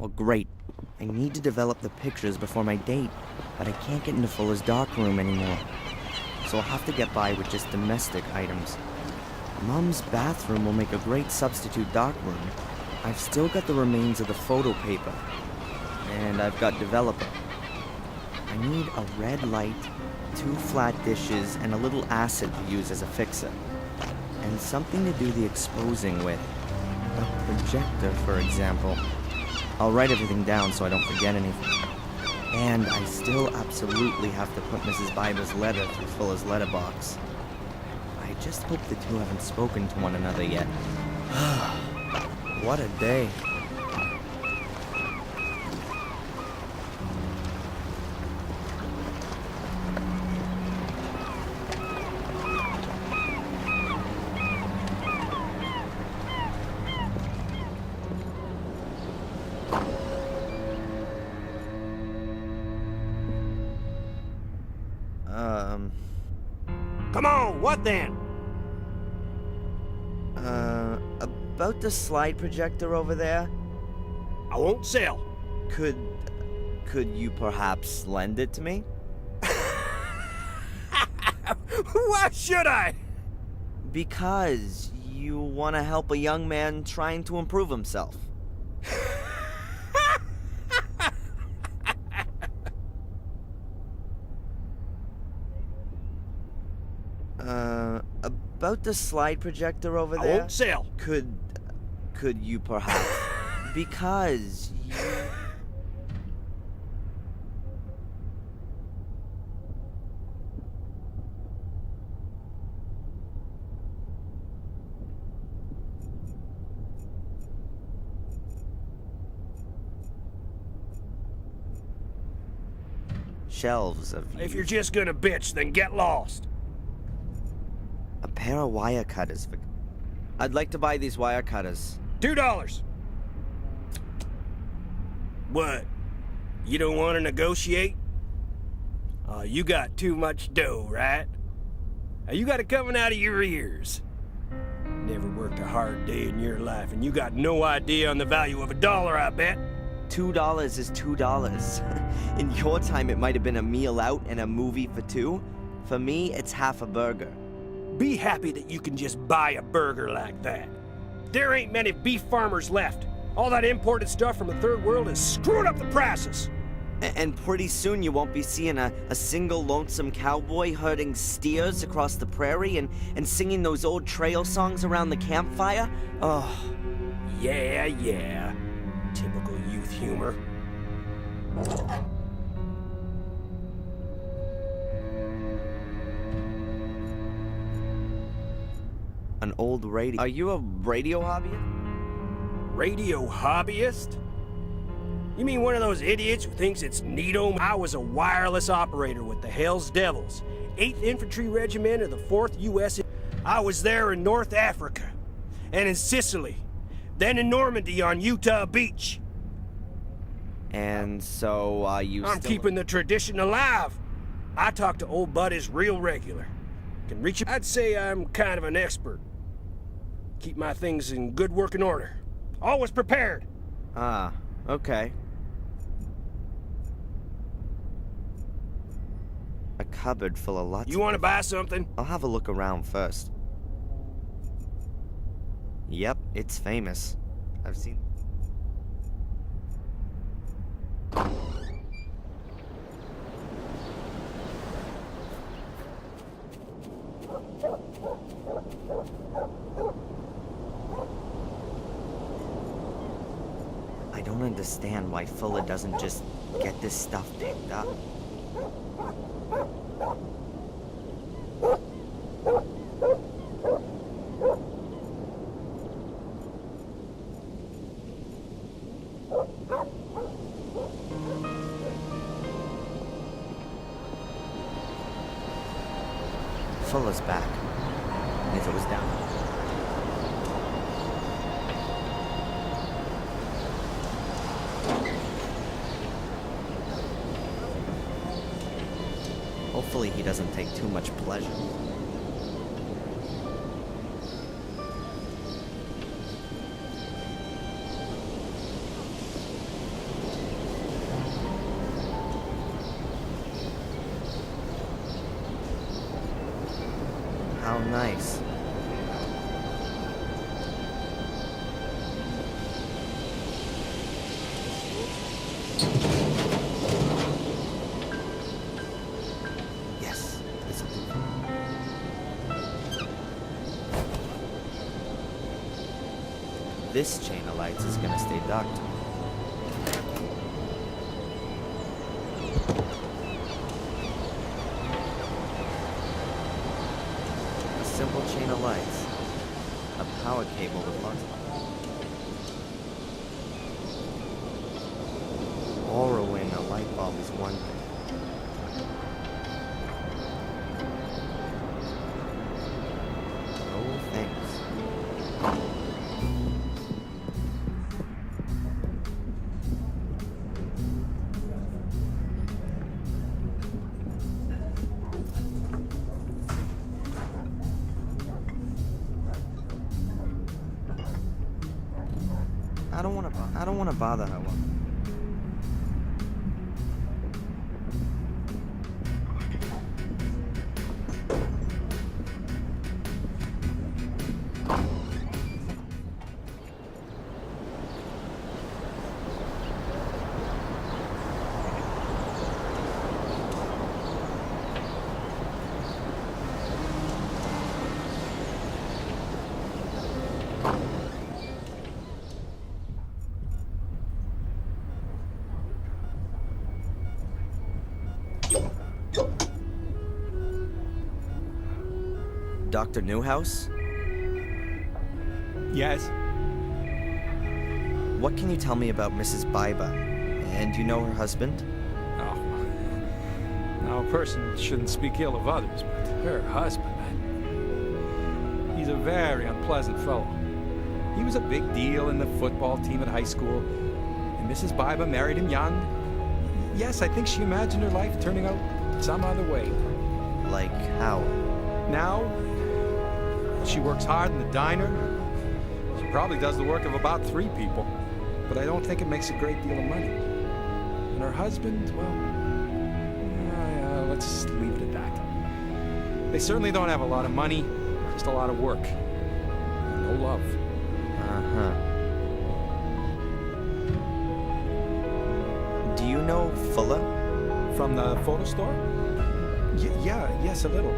Well, great. I need to develop the pictures before my date, but I can't get into Fuller's darkroom anymore. So I'll have to get by with just domestic items. Mom's bathroom will make a great substitute darkroom. I've still got the remains of the photo paper. And I've got developer. I need a red light, 2 flat dishes, and a little acid to use as a fixer. And something to do the exposing with. A projector, for example. I'll write everything down so I don't forget anything. And I still absolutely have to put Mrs. Biber's letter through Fuller's letterbox. I just hope the two haven't spoken to one another yet. What a day. Come on, what then? About the slide projector over there? I won't sell. Could you perhaps lend it to me? Why should I? Because you want to help a young man trying to improve himself. About the slide projector over there? I won't sell. Could you perhaps? Because you... Shelves of... If you're just gonna bitch, then get lost. A pair of wire cutters. I'd like to buy these wire cutters. $2. What? You don't want to negotiate? You got too much dough, right? You got it coming out of your ears. Never worked a hard day in your life, and you got no idea on the value of $1, I bet. $2 is $2. In your time, it might have been a meal out and a movie for 2. For me, it's half a burger. Be happy that you can just buy a burger like that. There ain't many beef farmers left. All that imported stuff from the third world is screwing up the prices. And pretty soon you won't be seeing a single lonesome cowboy herding steers across the prairie and singing those old trail songs around the campfire. Oh. Yeah. Typical youth humor. An old radio. Are you a radio hobbyist? Radio hobbyist? You mean one of those idiots who thinks it's neato? I was a wireless operator with the Hells Devils, 8th Infantry Regiment of the 4th U.S. I was there in North Africa, and in Sicily, then in Normandy on Utah Beach. And so, I'm keeping the tradition alive. I talk to old buddies real regular. Can reach. I'd say I'm kind of an expert. Keep my things in good working order. Always prepared. Ah, okay. A cupboard full of lots. You want to buy something? I'll have a look around first. Yep, it's famous. I've seen... I don't understand why Fuller doesn't just get this stuff picked up. Fuller's back. If it was down. Hopefully he doesn't take too much pleasure. nice. Yes, this'll do. This chain of lights is gonna stay docked. A simple chain of lights. A power cable with lots of... Borrowing a light bulb is one thing. No thanks. I don't wanna bother her. Dr. Newhouse? Yes. What can you tell me about Mrs. Biba? And you know her husband? Oh. Now, a person shouldn't speak ill of others, but her husband, he's a very unpleasant fellow. He was a big deal in the football team at high school, and Mrs. Biba married him young. Yes, I think she imagined her life turning out some other way. Like how? Now, she works hard in the diner. She probably does the work of about 3 people, but I don't think it makes a great deal of money. And her husband, well, let's leave it at that. They certainly don't have a lot of money, just a lot of work. And no love. Uh-huh. Do you know Fulla? From the photo store? Yes, a little.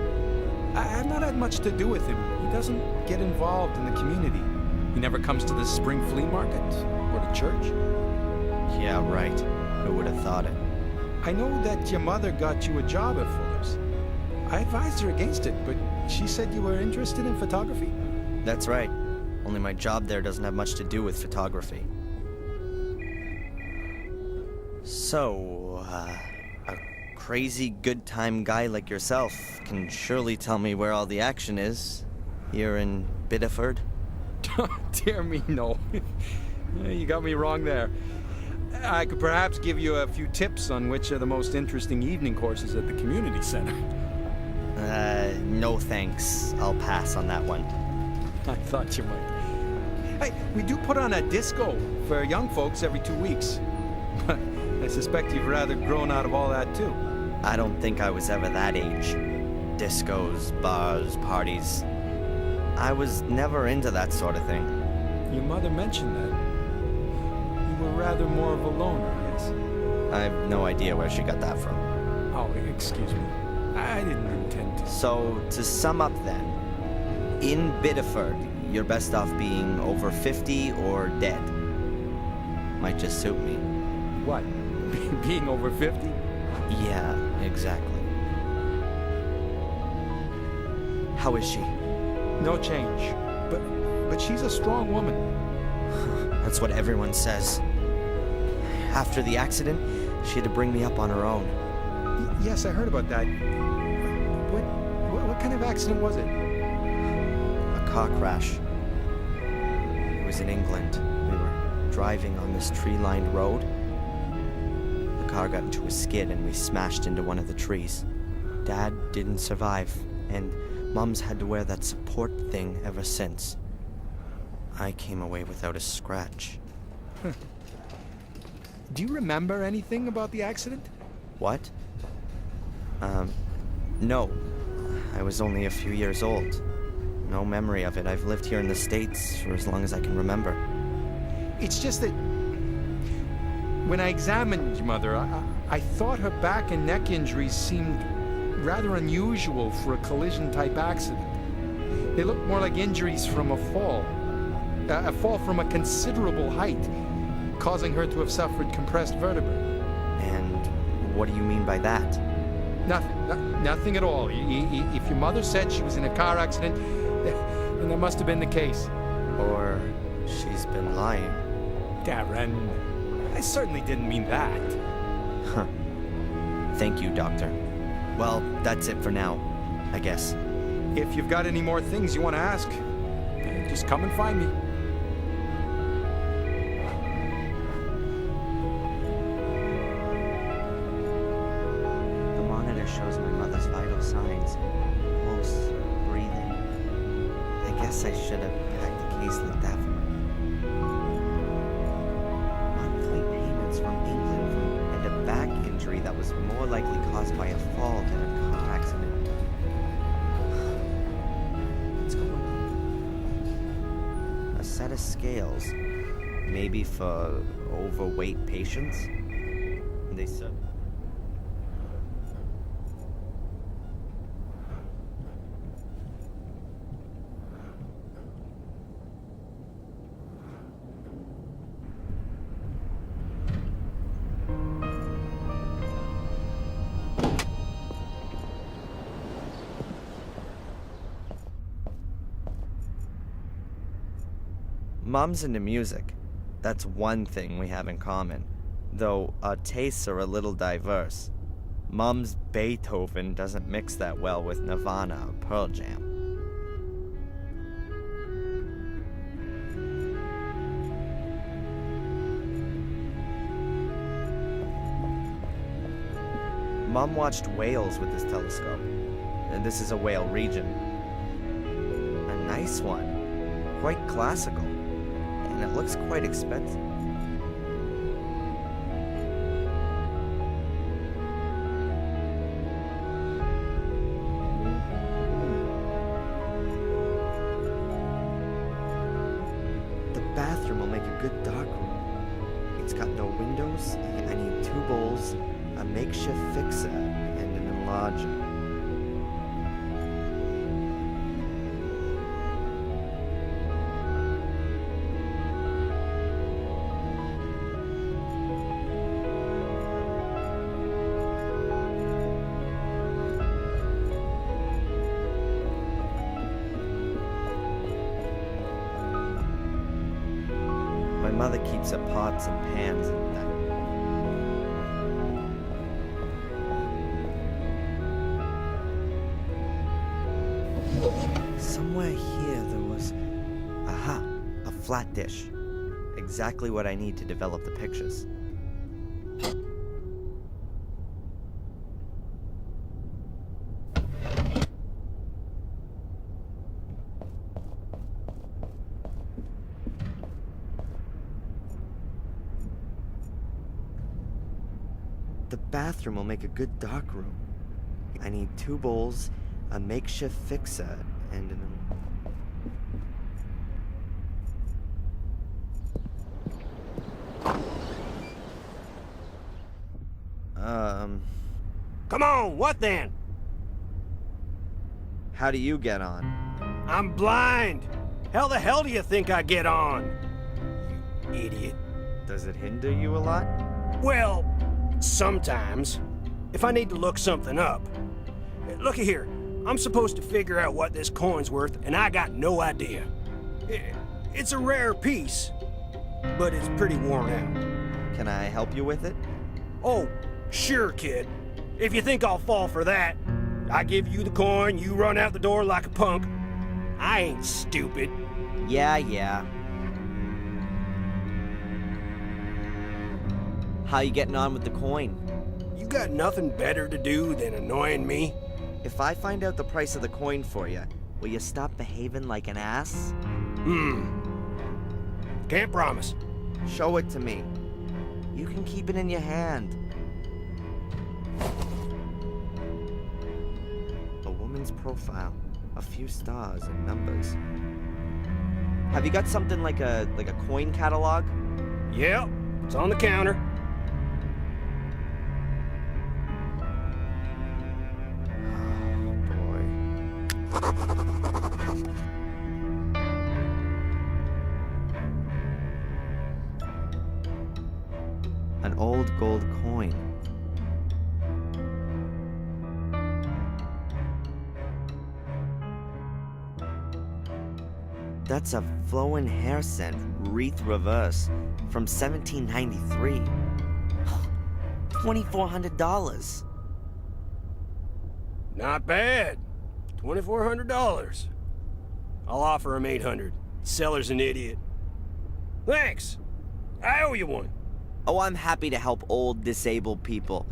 I've not had much to do with him. He doesn't get involved in the community. He never comes to the spring flea market or to church. Yeah, right. Who would have thought it? I know that your mother got you a job at Fuller's. I advised her against it, but she said you were interested in photography. That's right. Only my job there doesn't have much to do with photography. So, a crazy good time guy like yourself can surely tell me where all the action is here in Biddeford. Dear me, no. You got me wrong there. I could perhaps give you a few tips on which are the most interesting evening courses at the community center. No thanks. I'll pass on that one. I thought you might. Hey, we do put on a disco for young folks every 2 weeks. But I suspect you've rather grown out of all that, too. I don't think I was ever that age. Discos, bars, parties. I was never into that sort of thing. Your mother mentioned that. You were rather more of a loner, yes? I have no idea where she got that from. Oh, excuse me. I didn't intend to. So, to sum up then, in Biddeford, you're best off being over 50 or dead. Might just suit me. What? Being over 50? Yeah, exactly. How is she? No change. But she's a strong woman. That's what everyone says. After the accident, she had to bring me up on her own. Yes, I heard about that. What kind of accident was it? A car crash. It was in England. We were driving on this tree-lined road. The car got into a skid and we smashed into one of the trees. Dad didn't survive, and Mom's had to wear that support thing ever since. I came away without a scratch. Do you remember anything about the accident? What? No. I was only a few years old. No memory of it. I've lived here in the States for as long as I can remember. It's just that when I examined your mother, I thought her back and neck injuries seemed rather unusual for a collision-type accident. They looked more like injuries from a fall from a considerable height, causing her to have suffered compressed vertebrae. And what do you mean by that? Nothing at all. If your mother said she was in a car accident, then that must have been the case. Or she's been lying. Darren, I certainly didn't mean that. Huh. Thank you, Doctor. Well, that's it for now, I guess. If you've got any more things you want to ask, just come and find me. The monitor shows my mother's vital signs. Pulse, breathing. I guess I should have packed the case like that for her. Monthly payments from England and a back injury that was more likely caused by a fall than a car accident. What's going on? A set of scales. Maybe for overweight patients? They said... Mom's into music. That's one thing we have in common, though our tastes are a little diverse. Mom's Beethoven doesn't mix that well with Nirvana or Pearl Jam. Mom watched whales with this telescope, and this is a whale region. A nice one, quite classical. And it looks quite expensive. The bathroom will make a good dark room. It's got no windows. I need 2 bowls, a makeshift fixer, and an enlarger. My mother keeps her pots and pans and that. Somewhere here there was... Aha! A flat dish. Exactly what I need to develop the pictures. The bathroom will make a good dark room. I need 2 bowls, a makeshift fixer, and an... Come on, what then? How do you get on? I'm blind. How the hell do you think I get on? You idiot. Does it hinder you a lot? Well, sometimes. If I need to look something up. Looky here. I'm supposed to figure out what this coin's worth, and I got no idea. It's a rare piece, but it's pretty worn out. Can I help you with it? Oh, sure, kid. If you think I'll fall for that, I give you the coin, you run out the door like a punk. I ain't stupid. Yeah. How you getting on with the coin? You got nothing better to do than annoying me? If I find out the price of the coin for you, will you stop behaving like an ass? Can't promise. Show it to me. You can keep it in your hand. A woman's profile. A few stars and numbers. Have you got something like a coin catalog? Yep, it's on the counter. An old gold coin. That's a flowing hair scent, wreath reverse, from 1793. $2,400. Not bad. $2,400. I'll offer him $800. Seller's an idiot. Thanks. I owe you one. Oh, I'm happy to help old, disabled people.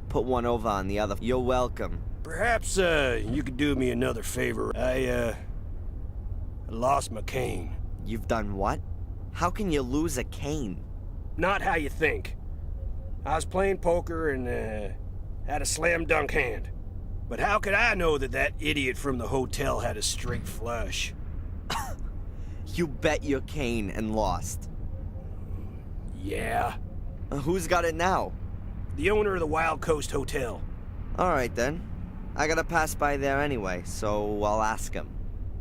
Put one over on the other. You're welcome. Perhaps, you could do me another favor. I lost my cane. You've done what? How can you lose a cane? Not how you think. I was playing poker and, had a slam dunk hand. But how could I know that that idiot from the hotel had a straight flush? You bet your cane and lost. Yeah. Who's got it now? The owner of the Wild Coast Hotel. Alright then. I gotta pass by there anyway, so I'll ask him.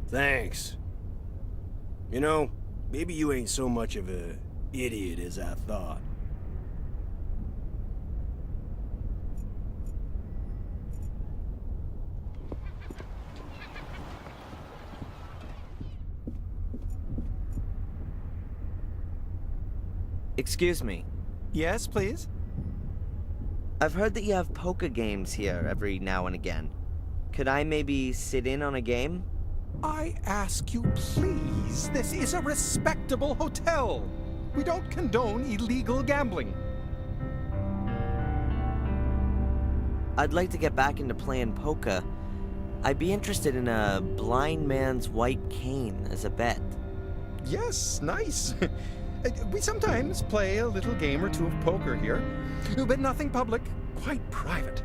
Thanks. You know, maybe you ain't so much of a idiot as I thought. Excuse me. Yes, please? I've heard that you have poker games here every now and again. Could I maybe sit in on a game? I ask you, please. This is a respectable hotel. We don't condone illegal gambling. I'd like to get back into playing poker. I'd be interested in a blind man's white cane as a bet. Yes, nice. We sometimes play a little game or two of poker here, but nothing public, quite private.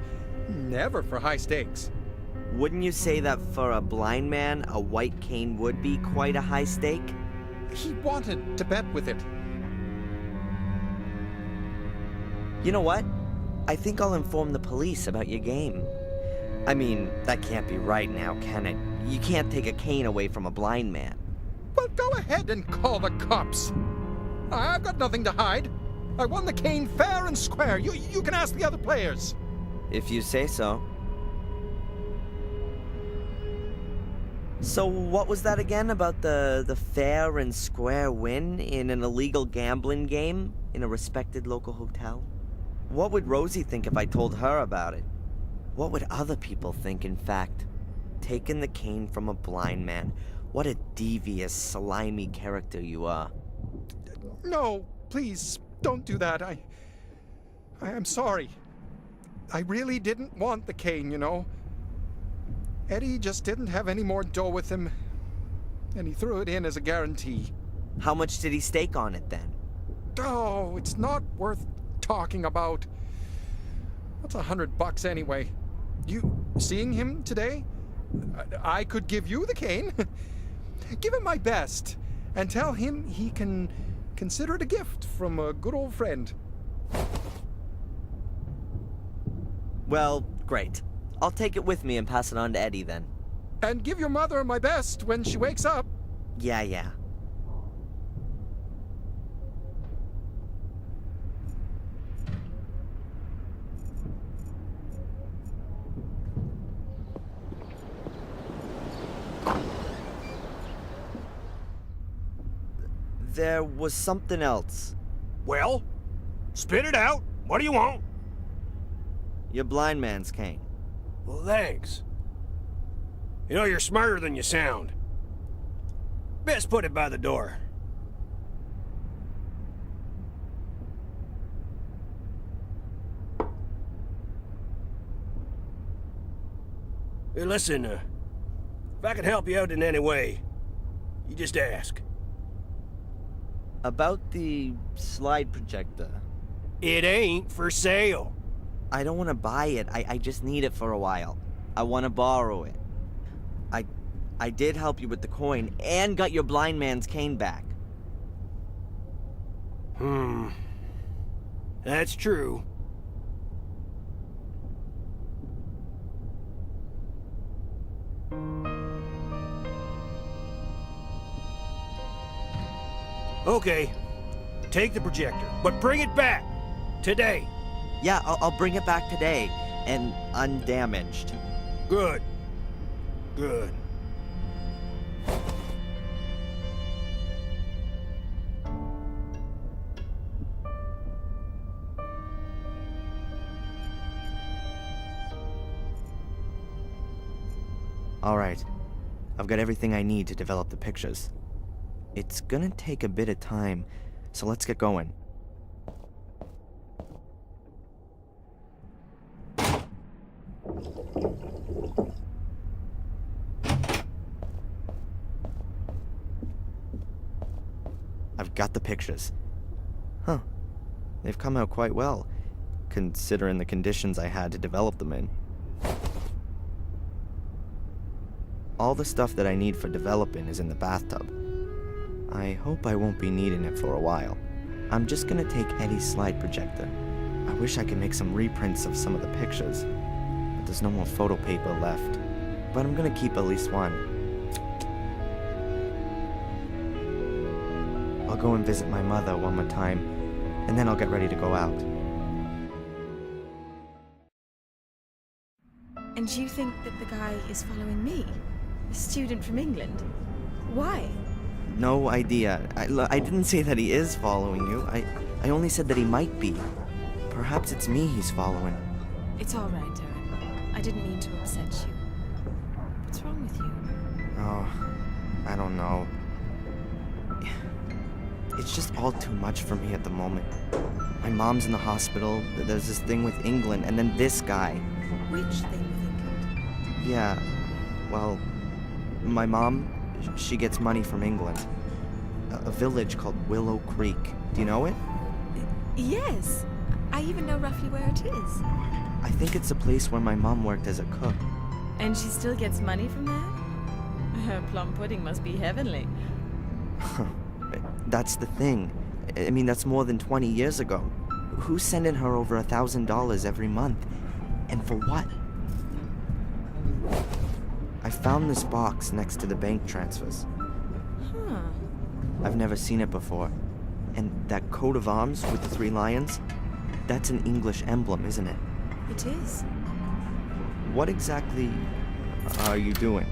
Never for high stakes. Wouldn't you say that for a blind man, a white cane would be quite a high stake? He wanted to bet with it. You know what? I think I'll inform the police about your game. I mean, that can't be right now, can it? You can't take a cane away from a blind man. Well, go ahead and call the cops. I've got nothing to hide. I won the cane fair and square. You can ask the other players. If you say so. So what was that again about the fair and square win in an illegal gambling game in a respected local hotel? What would Rosie think if I told her about it? What would other people think, in fact? Taking the cane from a blind man. What a devious, slimy character you are. No, please, don't do that. I am sorry. I really didn't want the cane, you know. Eddie just didn't have any more dough with him, and he threw it in as a guarantee. How much did he stake on it then? Oh, it's not worth talking about. What's $100 anyway? You seeing him today? I could give you the cane. Give him my best, and tell him he can consider it a gift from a good old friend. Well, great. I'll take it with me and pass it on to Eddie then. And give your mother my best when she wakes up. Yeah. There was something else. Well, spit it out. What do you want? Your blind man's cane. Well, thanks. You know, you're smarter than you sound. Best put it by the door. Hey, listen, if I can help you out in any way, you just ask. About the slide projector. It ain't for sale. I don't want to buy it. I just need it for a while. I want to borrow it. I did help you with the coin and got your blind man's cane back. That's true. Okay, take the projector, but bring it back today. Yeah, I'll bring it back today, and undamaged. Good. Good. Alright, I've got everything I need to develop the pictures. It's gonna take a bit of time, so let's get going. I've got the pictures. Huh. They've come out quite well, considering the conditions I had to develop them in. All the stuff that I need for developing is in the bathtub. I hope I won't be needing it for a while. I'm just gonna take Eddie's slide projector. I wish I could make some reprints of some of the pictures, but there's no more photo paper left. But I'm gonna keep at least one. I'll go and visit my mother one more time, and then I'll get ready to go out. And you think that the guy is following me? A student from England? Why? No idea. I didn't say that he is following you. I only said that he might be. Perhaps it's me he's following. It's all right, Darren. I didn't mean to upset you. What's wrong with you? Oh, I don't know. It's just all too much for me at the moment. My mom's in the hospital, there's this thing with England, and then this guy. Which thing with England? Yeah, well, my mom, she gets money from England. A village called Willow Creek. Do you know it? Yes. I even know roughly where it is. I think it's a place where my mom worked as a cook. And she still gets money from there? Her plum pudding must be heavenly. That's the thing. I mean, that's more than 20 years ago. Who's sending her over $1,000 every month? And for what? I found this box next to the bank transfers. Huh. I've never seen it before. And that coat of arms with the 3 lions? That's an English emblem, isn't it? It is. What exactly are you doing?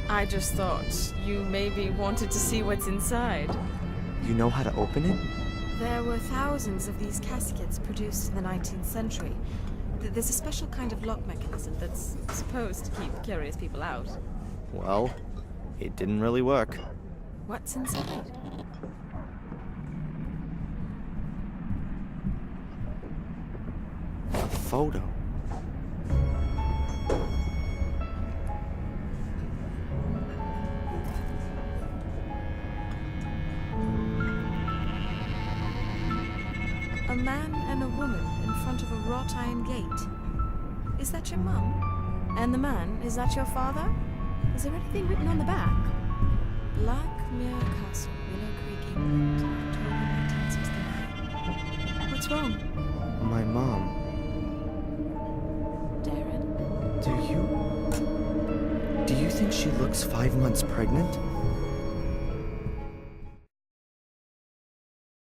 I just thought you maybe wanted to see what's inside. You know how to open it? There were thousands of these caskets produced in the 19th century. There's a special kind of lock mechanism that's supposed to keep curious people out. Well, it didn't really work. What's inside? A photo. A man and a woman in front of a wrought iron gate. Is that your mum? And the man, is that your father? Is there anything written on the back? Blackmere Castle, Willow Creek, England, October 1969. What's wrong? My mom. Darren? Do you think she looks 5 months pregnant?